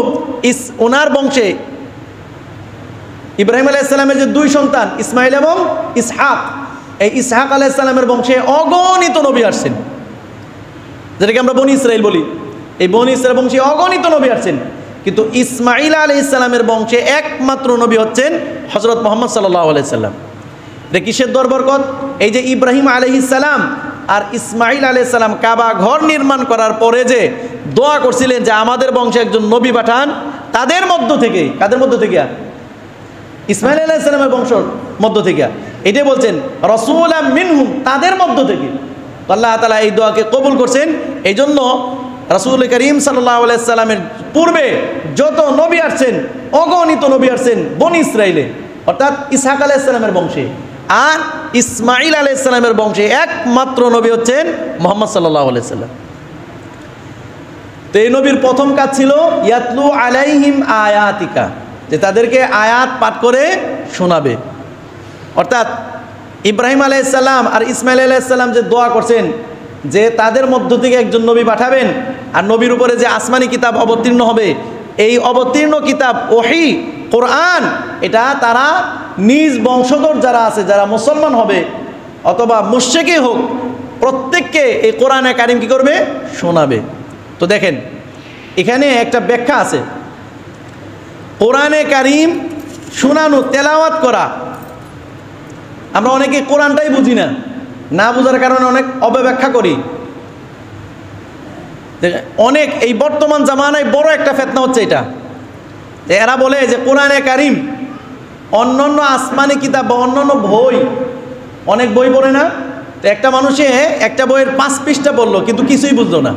ওনার বংশে ইব্রাহিম আলাইহিস সালামের যে 2 সন্তান ইসমাঈল এবং ইসহাক, এই ইসহাক আলাইহিস সালামের বংশে অগণিত নবী আসছেন, যেটাকে আমরা বনি ইসরাইল বলি। এই বনি ইসরাইল বংশে অগণিত নবী আসছেন, কিন্তু ইসমাঈল আলাইহিস সালামের বংশে একমাত্র নবী হচ্ছেন হযরত মুহাম্মদ সাল্লাল্লাহু আলাইহি সাল্লাম। এটা কিসের বরকত? এই যে ইব্রাহিম আলাইহিস সালাম আর ইসমাঈল আলাইহিস সালাম কাবা ঘর নির্মাণ করার পরে যে দোয়া করছিলেন যে আমাদের বংশে একজন নবী পাঠান, তাদের মধ্য থেকে, কাদের মধ্য থেকে? ইসমাঈল আলাইহিস সালামের বংশের মধ্য থেকে। এটাই বলছেন রাসূলাম মিনহুম, তাদের মধ্য থেকে। আল্লাহ তাআলা এই দোয়াকে কবুল করছেন। এই জন্য রাসূল করিম সাল্লাল্লাহু আলাইহি সাল্লামের পূর্বে যত নবী আসছেন, অগণিত নবী আসছেন বনি ইসরাইলে, অর্থাৎ ইসহাক আলাইহিস সালামের বংশে। আর ইসমাঈল আলাইহিস সালামের বংশে একমাত্র নবী হচ্ছেন মুহাম্মদ সাল্লাল্লাহু আলাইহি সাল্লাম। তো এই নবীর প্রথম কাজ ছিল ইয়াতলু আলাইহিম আয়াতিকা, যে তাদেরকে আয়াত পাঠ করে শোনাবে। অর্থাৎ ইব্রাহিম আলাইহিস সালাম আর ইসমাঈল আলাইহিস সালাম যে দোয়া করছেন যে তাদের মধ্য থেকে একজন নবী পাঠাবেন, আর নবীর উপরে যে আসমানি কিতাব অবতীর্ণ হবে, এই অবতীর্ণ কিতাব ওহী কোরআন, এটা তারা নিজ বংশধর যারা আছে, যারা মুসলমান হবে অথবা মুশরিকই হোক, প্রত্যেককে এই কোরআনে কারিম কি করবে? শোনাবে। তো দেখেন এখানে একটা ব্যাখ্যা আছে, কোরআনে কারিম শোনানো, তেলাওয়াত করা। আমরা অনেকে কোরআনটাই বুঝি না, না বোঝার কারণে অনেক অপব্যাখ্যা করি। অনেক এই বর্তমান জামানায় বড় একটা ফিতনা হচ্ছে এটা, এরা বলে যে কোরআনে কারিম অন্যান্য আসমানি কিতাব বা অন্যান্য বই, অনেক বই পড়ে না, তো একটা মানুষে একটা বইয়ের 5 পৃষ্ঠা পড়লো কিন্তু কিছুই বুঝলো না।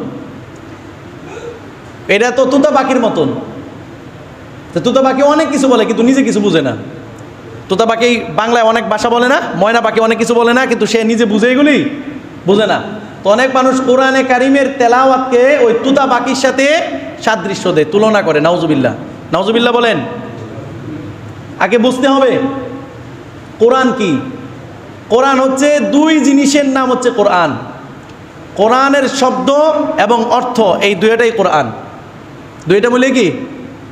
এটা তো তুতা পাখির মতন। তো তুতা পাখি অনেক কিছু বলে কিন্তু নিজে কিছু বুঝে না। তোতা পাখি বাংলায় অনেক ভাষা বলে না, ময়না পাখি অনেক কিছু বলে না, কিন্তু সে নিজে বুঝে এগুলি বুঝে না। তো অনেক মানুষ কোরআনে কারিমের তেলাওয়াতকে ওই তুতা পাখির সাথে সাদৃশ্য দেয়, তুলনা করে। নাউজুবিল্লাহ, নাউজুবিল্লাহ বলেন। আগে বুঝতে হবে কোরআন কি। কোরআন হচ্ছে 2 জিনিসের নাম হচ্ছে কোরআন। কোরআনের শব্দ এবং অর্থ, এই দুইটাই কোরআন। দুইটা বলে কি?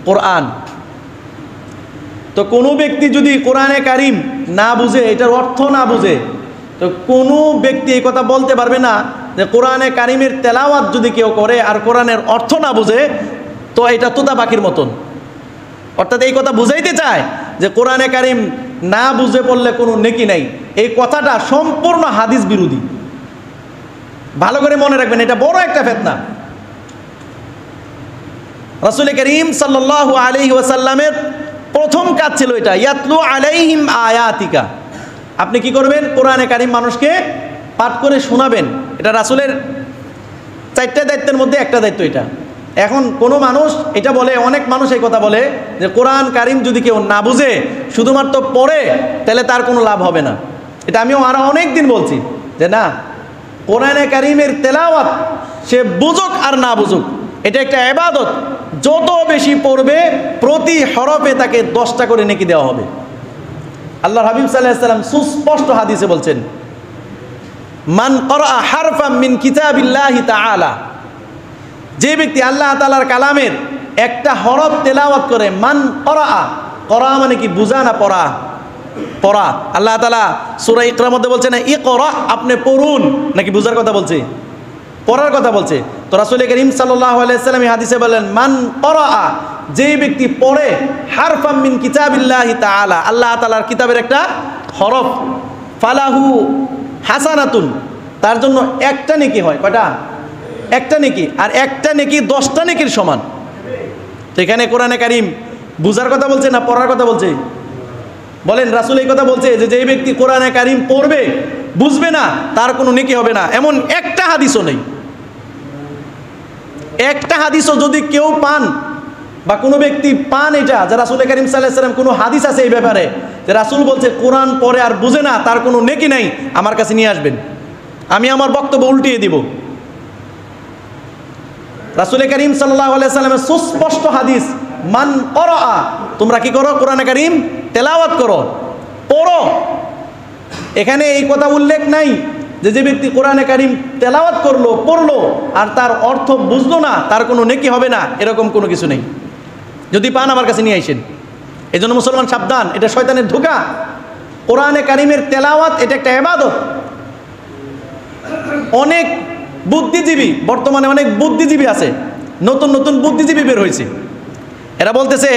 কোরআন। তো কোনো ব্যক্তি যদি কোরআনে কারিম না বুঝে, এটার অর্থ না বুঝে, তো কোনো ব্যক্তি এই কথা বলতে পারবে না যে কোরআনে কারিমের তেলাওয়াত যদি কেউ করে আর কোরআনের অর্থ না বুঝে, তো এটা তোতা পাখির মতন। অর্থাৎ এই কথা বুঝাইতে চায় যে কোরআনে কারিম না বুঝে পড়লে কোনো নেকি নাই। এই কথাটা সম্পূর্ণ হাদিস বিরোধী। ভালো করে মনে রাখবেন, এটা বড় একটা ফিতনা। রাসূল করিম সাল্লাল্লাহু আলাইহি ওয়াসাল্লামের প্রথম কাজ ছিল এটা, ইয়াতলু আলাইহিম আয়াতিকা। আপনি কি করবেন? কোরআনে কারিম মানুষকে পাঠ করে শোনাবেন। এটা রাসূলের 4টা দায়িত্বের মধ্যে একটা দায়িত্ব এটা। এখন কোনো মানুষ এটা বলে, অনেক মানুষ এই কথা বলে যে কোরআন কারিম যদি কেউ না বুঝে শুধুমাত্র পড়ে তাহলে তার কোনো লাভ হবে না। এটা আমিও আরও অনেক দিন বলছি যে না, কোরআনে কারিমের তেলাওয়াত সে বুঝুক আর না বুঝুক, এটা একটা ইবাদত। যত বেশি পড়বে প্রতি হরফে তাকে 10টা করে নেকি দেওয়া হবে। আল্লাহর হাবিব সাল্লাল্লাহু আলাইহি ওয়াসাল্লাম সুস্পষ্ট হাদিসে বলছেন, মান ক্বারা হারফাম মিন কিতাবিল্লাহি তাআলা, যে ব্যক্তি আল্লাহ তাআলার কালামের একটা হরফ তেলাওয়াত করে, মান ক্বারা মানে কি বুঝা না পড়া, পড়া। আল্লাহ তাআলা সূরা ইকরার মধ্যে বলছে না ইকরা, আপনি পড়ুন, নাকি বুঝার কথা বলছে? পড়ার কথা বলছে। তো রাসূল করিম সাল্লাল্লাহু আলাইহি ওয়াসাল্লাম এই হাদিসে বলেন, মান ক্বারা, যে ব্যক্তি পড়ে হারফাম মিন কিতাবিল্লাহি তাআলা, আল্লাহ তাআলার কিতাবের একটা হরফ, ফালাহু হাসানাতুন, তার জন্য একটা নেকি হয়। কয়টা? একটা নেকি। আর একটা নেকি 10টা নেকির সমান। তো এখানে কোরআনে কারিম বুঝার কথা বলছে না পড়ার কথা বলছে? বলেন, রাসূল এই কথা বলছে যে যে ব্যক্তি কোরআনে কারিম পড়বে বুঝবে না তার কোনো নেকি হবে না, এমন একটা হাদিসও নেই। একটা হাদিসও যদি কেউ পান বা কোনো ব্যক্তি পান এটা যে রাসূল করিম সাল্লাল্লাহু আলাইহি ওয়াসাল্লাম কোনো হাদিস আছে এই ব্যাপারে যে রাসূল বলছে কোরআন পড়ে আর বুঝে না তার কোনো নেকি নাই, আমার কাছে নিয়ে আসবেন, আমি আমার বক্তব্য উল্টিয়ে দিব। রাসূল করিম সাল্লাল্লাহু আলাইহি ওয়াসাল্লামের সুস্পষ্ট হাদিস, মান ক্বারা, তোমরা কি করো? কোরআনে কারিম তেলাওয়াত করো, পড়ো। এখানে এই কথা উল্লেখ নাই যে যে ব্যক্তি কোরআনে কারিম তেলাওয়াত করলো, পড়লো আর তার অর্থ বুঝলো না তার কোনো নেকি হবে না, এরকম কোনো কিছু নেই। যদি পান আমার কাছে নিয়ে আইসেন। এই জন্য মুসলমান সাবধান, এটা শয়তানের ধোঁকা। কোরআনে কারিমের তেলাওয়াত এটা একটা ইবাদত। অনেক বুদ্ধিজীবী, বর্তমানে অনেক বুদ্ধিজীবী আছে, নতুন নতুন বুদ্ধিজীবী বের হয়েছে। এরা বলতেছে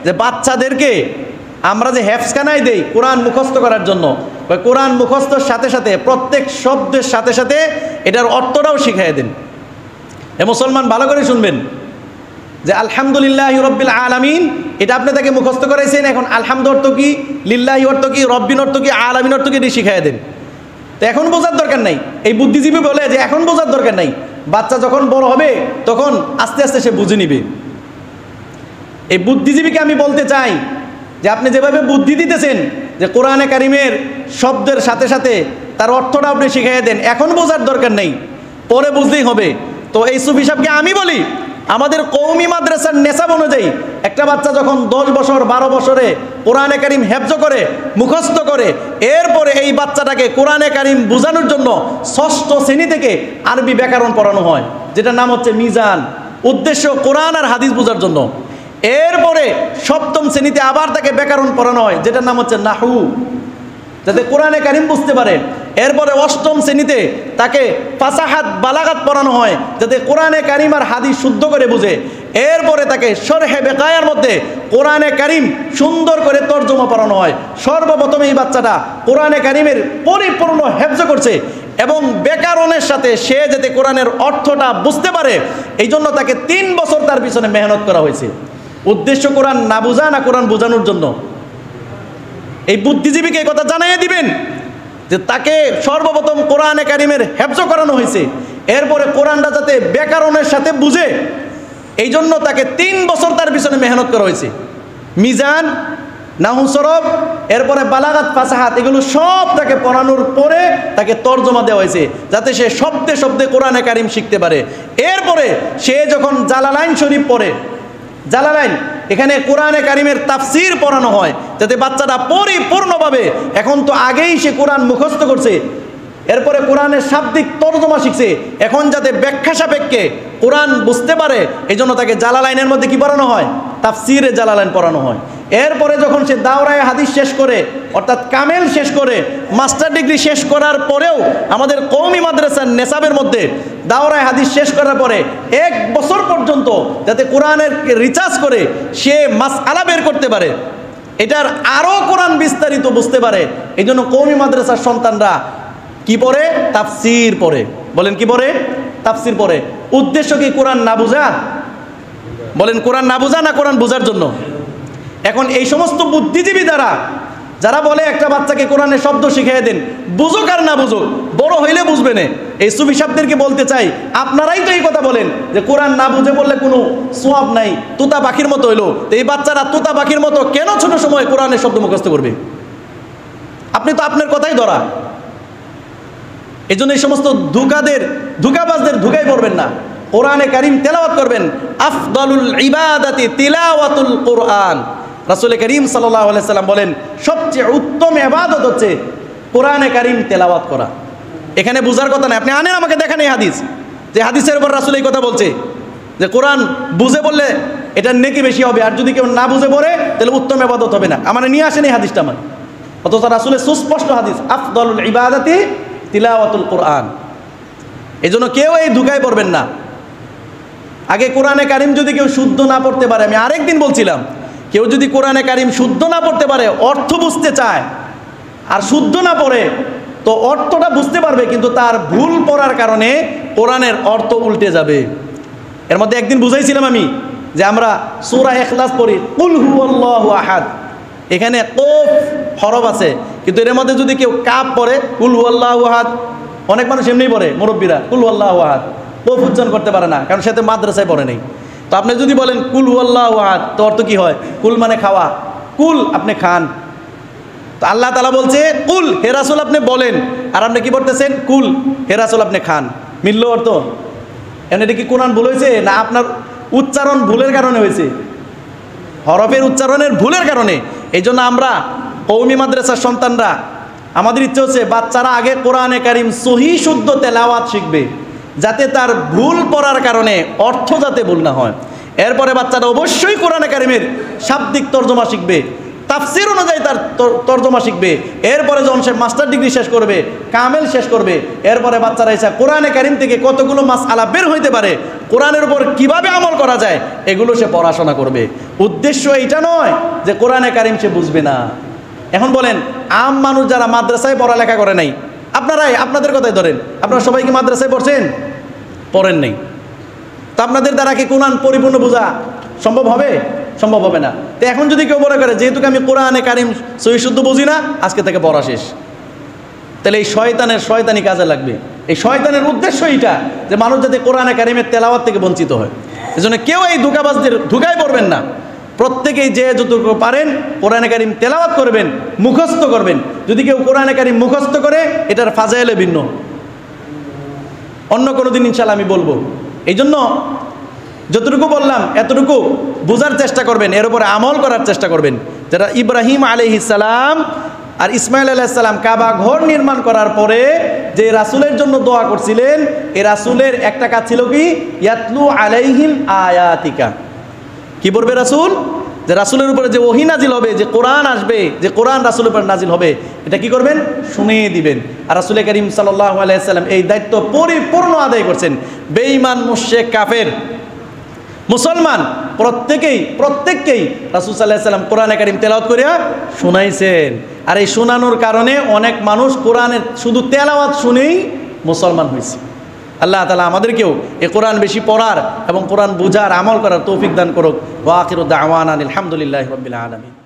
যে বাচ্চাদেরকে আমরা যে হেফজখানায় দেই কোরআন মুখস্থ করার জন্য, কোরআন মুখস্থর সাথে সাথে প্রত্যেক শব্দের সাথে সাথে এটার অর্থটাও শিখিয়ে দেন। এ মুসলমান ভালো করে শুনবেন যে আলহামদুলিল্লাহি রাব্বিল আলামিন, এটা আপনি তাকে মুখস্থ করাইছেন, এখন আলহামদু অর্থ কি, লিল্লাহি অর্থ কি, রব্বিন অর্থ কি, আলামিন অর্থ কি, এটি শিখিয়ে দেন। তো এখন বোঝার দরকার নাই। এই বুদ্ধিজীবী বলে যে এখন বোঝার দরকার নাই, বাচ্চা যখন বড় হবে তখন আস্তে আস্তে সে বুঝে নিবে। এই বুদ্ধিজীবীকে আমি বলতে চাই যে আপনি যেভাবে বুদ্ধি দিতেছেন যে কোরআনে কারিমের শব্দের সাথে সাথে তার অর্থটা আপনি শিখিয়ে দেন, এখন বোঝার দরকার নেই, পরে বুঝতেই হবে। তো এই সুফি সাহেবকে আমি বলি, আমাদের কওমি মাদ্রাসার নেশাব অনুযায়ী একটা বাচ্চা যখন 10 বছর 12 বছরে কোরআনে কারিম হেফজ করে, মুখস্থ করে, এরপরে এই বাচ্চাটাকে কোরআনে কারিম বোঝানোর জন্য 6ষ্ঠ শ্রেণী থেকে আরবি ব্যাকরণ পড়ানো হয়, যেটার নাম হচ্ছে মিজান। উদ্দেশ্য কোরআন আর হাদিস বোঝার জন্য। এরপরে 7ম শ্রেণীতে আবার তাকে ব্যাকরণ পড়ানো হয়, যেটার নাম হচ্ছে নাহু, যাতে কোরআনে কারিম বুঝতে পারে। এরপরে 8ম শ্রেণীতে তাকে ফাসাহাত বালাগাত পড়ানো হয়, যাতে কোরআনে কারিম আর হাদিস শুদ্ধ করে বুঝে। এরপরে তাকে শরহে বেকায়ার মধ্যে কোরআনে কারিম সুন্দর করে তর্জমা পড়ানো হয়। সর্বপ্রথমে এই বাচ্চাটা কোরআনে কারিমের পরিপূর্ণ হেফজ করছে এবং ব্যাকরণের সাথে সে যাতে কোরআনের অর্থটা বুঝতে পারে, এই জন্য তাকে 3 বছর তার পিছনে মেহনত করা হয়েছে। উদ্দেশ্য কোরআন না বোঝা না কোরআন বোঝানোর জন্য। এই বুদ্ধিজীবীকে এই কথা জানাইয়ে দিবেন যে তাকে সর্বপ্রথম কোরআনে কারিমের হেফজ করানো হয়েছে, এরপরে কোরআনটা যাতে ব্যাকরণের সাথে বুঝে, এই জন্য তাকে 3 বছর তার পিছনে মেহনত করা হয়েছে। মিজান, নাহু সরফ, এরপরে বালাগাত, ফাসাহাত, এগুলো সব তাকে পড়ানোর পরে তাকে তর্জমা দেওয়া হয়েছে, যাতে সে শব্দে শব্দে কোরআনে কারিম শিখতে পারে। এরপরে সে যখন জালালাইন শরীফ পড়ে, জালালাইন, এখানে কোরআনে কারিমের তাফসির পড়ানো হয়, যাতে বাচ্চাটা পরিপূর্ণভাবে, এখন তো আগেই সে কোরআন মুখস্থ করছে, এরপরে কোরআনের শাব্দিক তর্জমা শিখছে, এখন যাতে ব্যাখ্যা সাপেক্ষে কোরআন বুঝতে পারে, এই জন্য তাকে জালালাইনের মধ্যে কি পড়ানো হয়? তাফসিরে জালালাইন পড়ানো হয়। এরপরে যখন সে দাওরায়ে হাদিস শেষ করে, অর্থাৎ কামেল শেষ করে, মাস্টার ডিগ্রি শেষ করার পরেও আমাদের কওমি মাদ্রাসার নেসাবের মধ্যে দাওরায়ে হাদিস শেষ করার পরে 1 বছর পর্যন্ত যাতে কোরআনের রিসার্চ করে সে মাসআলা বের করতে পারে, এটার আরও কোরআন বিস্তারিত বুঝতে পারে, এই জন্য কওমি মাদ্রাসার সন্তানরা কি পড়ে? তাফসির পড়ে। বলেন কি পড়ে? তাফসির পড়ে। উদ্দেশ্য কি কোরআন না বুঝা? বলেন কোরআন না বুঝা না কোরআন বুঝার জন্য? এখন এই সমস্ত বুদ্ধিজীবী যারা বলে একটা বাচ্চাকে কোরআনের শব্দ শিখিয়ে দেন, বুঝুক আর না বুঝুক, বড় হইলে বুঝবে না, এই সুফি সাহেবদেরকে বলতে চাই, আপনারাই তো এই কথা বলেন যে কোরআন না বুঝে বললে কোনো সোয়াব নাই, তোতা পাখির মতো হইলো। তো এই বাচ্চারা তোতা পাখির মতো কেন ছোট সময় কোরআনের শব্দ মুখস্থ করবে? আপনি তো আপনার কথাই ধরা। এই জন্য এই সমস্ত ধোঁকাবাজদের ধোঁকায় পড়বেন না। কোরআনে কারিম তেলাওয়াত করবেন। আফদালুল ইবাদাতি তিলাওয়াতুল কোরআন। রাসূল করিম সাল্লাল্লাহু আলাইহি সাল্লাম বলেন, সবচেয়ে উত্তম ইবাদত হচ্ছে কোরআনে কারিম তেলাওয়াত করা। এখানে বুঝার কথা না, আপনি আনেন আমাকে দেখেন এই হাদিস, যে হাদিসের উপর রাসূল এই কথা বলছে যে কোরআন বুঝে বললে এটার নেকি বেশি হবে, আর যদি কেউ না বুঝে পড়ে তাহলে উত্তম ইবাদত হবে না। আমার নিয়ে আসেন এই হাদিসটা আমার, অথচ রাসূলের সুস্পষ্ট হাদিস, আফদালুল ইবাদাতি তিলাওয়াতুল কোরআন। এই জন্য কেউ এই ধোঁকায় পড়বেন না। আগে কোরআনে কারিম যদি কেউ শুদ্ধ না পড়তে পারে, আমি আরেকদিন বলছিলাম, কেউ যদি কোরআনে কারিম শুদ্ধ না পড়তে পারে, অর্থ বুঝতে চায় আর শুদ্ধ না পড়ে, তো অর্থটা বুঝতে পারবে কিন্তু তার ভুল পড়ার কারণে কোরআনের অর্থ উল্টে যাবে। এর মধ্যে একদিন বুঝাইছিলাম আমি যে আমরা সূরা ইখলাস পড়ি, কুল হুয়াল্লাহু আহাদ, এখানে কফ হরফ আছে, কিন্তু এর মধ্যে যদি কেউ কাপ পড়ে, কুল হুয়াল্লাহু আহাদ, অনেক মানুষ এমনিই পড়ে, মুরব্বীরা কুল হুয়াল্লাহু আহাদ, কফ উচ্চারণ করতে পারে না, কারণ সাথে মাদ্রাসায় পড়ে নেই। তো আপনি যদি বলেন কুল হুয়াল্লাহু আহাদ, তো অর্থ কি হয়? কুল মানে খাওয়া, কুল আপনি খান। তো আল্লাহ তাআলা বলছে কুল হে রাসূল আপনি বলেন, আর আপনি কি বলতেছেন? কুল হে রাসূল আপনি খান। মিলল অর্থ? এখন এটা কি কোরআন ভুল হয়েছে, না আপনার উচ্চারণ ভুলের কারণে হয়েছে? হরফের উচ্চারণের ভুলের কারণে। এই জন্য আমরা কওমি মাদ্রাসার সন্তানরা, আমাদের ইচ্ছে হচ্ছে বাচ্চারা আগে কোরআনে কারিম সহি শুদ্ধ তেলাওয়াত শিখবে, যাতে তার ভুল পড়ার কারণে অর্থ যাতে ভুল না হয়। এরপরে বাচ্চারা অবশ্যই কোরআনে কারিমের শাব্দিক তর্জমা শিখবে, তাফসির অনুযায়ী তার তর্জমা শিখবে। এরপরে যখন সে মাস্টার ডিগ্রি শেষ করবে, কামেল শেষ করবে, এরপরে বাচ্চারা এসে কোরআনে কারিম থেকে কতগুলো মাসআলা বের হইতে পারে, কোরআনের উপর কিভাবে আমল করা যায়, এগুলো সে পড়াশোনা করবে। উদ্দেশ্য এটা নয় যে কোরআনে কারিম সে বুঝবে না। এখন বলেন, আম মানুষ যারা মাদ্রাসায় পড়ালেখা করে নাই, আপনাদের কথাই ধরেন, আপনারা সবাই কি মাদ্রাসায় পড়ছেন? পড়েন নাই। তা আপনাদের দ্বারা কি কোরআন পরিপূর্ণ বোঝা সম্ভব হবে? সম্ভব হবে না। তো এখন যদি কেউ মনে করে যেহেতু আমি কোরআনে কারিম সহি শুদ্ধ বুঝি না, আজকে থেকে পড়া শেষ, তাহলে এই শয়তানি কাজে লাগবে। এই শয়তানের উদ্দেশ্য এইটা যে মানুষ যাতে কোরআনে কারিমের তেলাওয়াত থেকে বঞ্চিত হয়। এজন্য কেউ এই ধোঁকাবাজদের ধোঁকায় পড়বেন না। প্রত্যেকেই যে যতটুকু পারেন কোরআনে কারিম তেলাওয়াত করবেন, মুখস্থ করবেন। যদি কেউ কোরআনে কারিম মুখস্থ করে, এটার ফাজাইলে ভিন্ন, অন্য কোনো দিন ইনশাআল্লাহ আমি বলবো। এই জন্য যতটুকু বললাম এতটুকু বোঝার চেষ্টা করবেন, এর উপরে আমল করার চেষ্টা করবেন। যারা ইব্রাহিম আলাইহিস সালাম আর ইসমাইল আলাইহিস সালাম কাবা ঘর নির্মাণ করার পরে যে রাসূলের জন্য দোয়া করছিলেন, এই রাসূলের একটা কাজ ছিল কি? ইয়াতলু আলাইহিম আয়াতিকা। কি বলবে রাসূল? যে রাসূলের উপরে যে ওহী নাজিল হবে, যে কোরআন আসবে, যে কোরআন রাসূলের উপর নাজিল হবে, এটা কি করবেন? শুনিয়ে দিবেন। আর রাসূল করিম সাল্লাল্লাহু আলাইহি সাল্লাম এই দায়িত্ব পরিপূর্ণ আদায় করছেন। বেঈমান, মুশরিক, কাফের, মুসলমান প্রত্যেককেই রাসূল সাল্লাল্লাহু আলাইহি সাল্লাম কোরআনে কারিম তেলাওয়াত করিয়া শুনাইছেন। আর এই শোনানোর কারণে অনেক মানুষ কোরআনের শুধু তেলাওয়াত শুনেই মুসলমান হয়েছে। আল্লাহ তাআলা আমাদেরকেও এই কোরআন বেশি পড়ার এবং কোরআন বুঝার, আমল করার তৌফিক দান করুক। ওয়া আখিরু দাওয়ানা আলহামদুলিল্লাহি রাব্বিল আলামিন।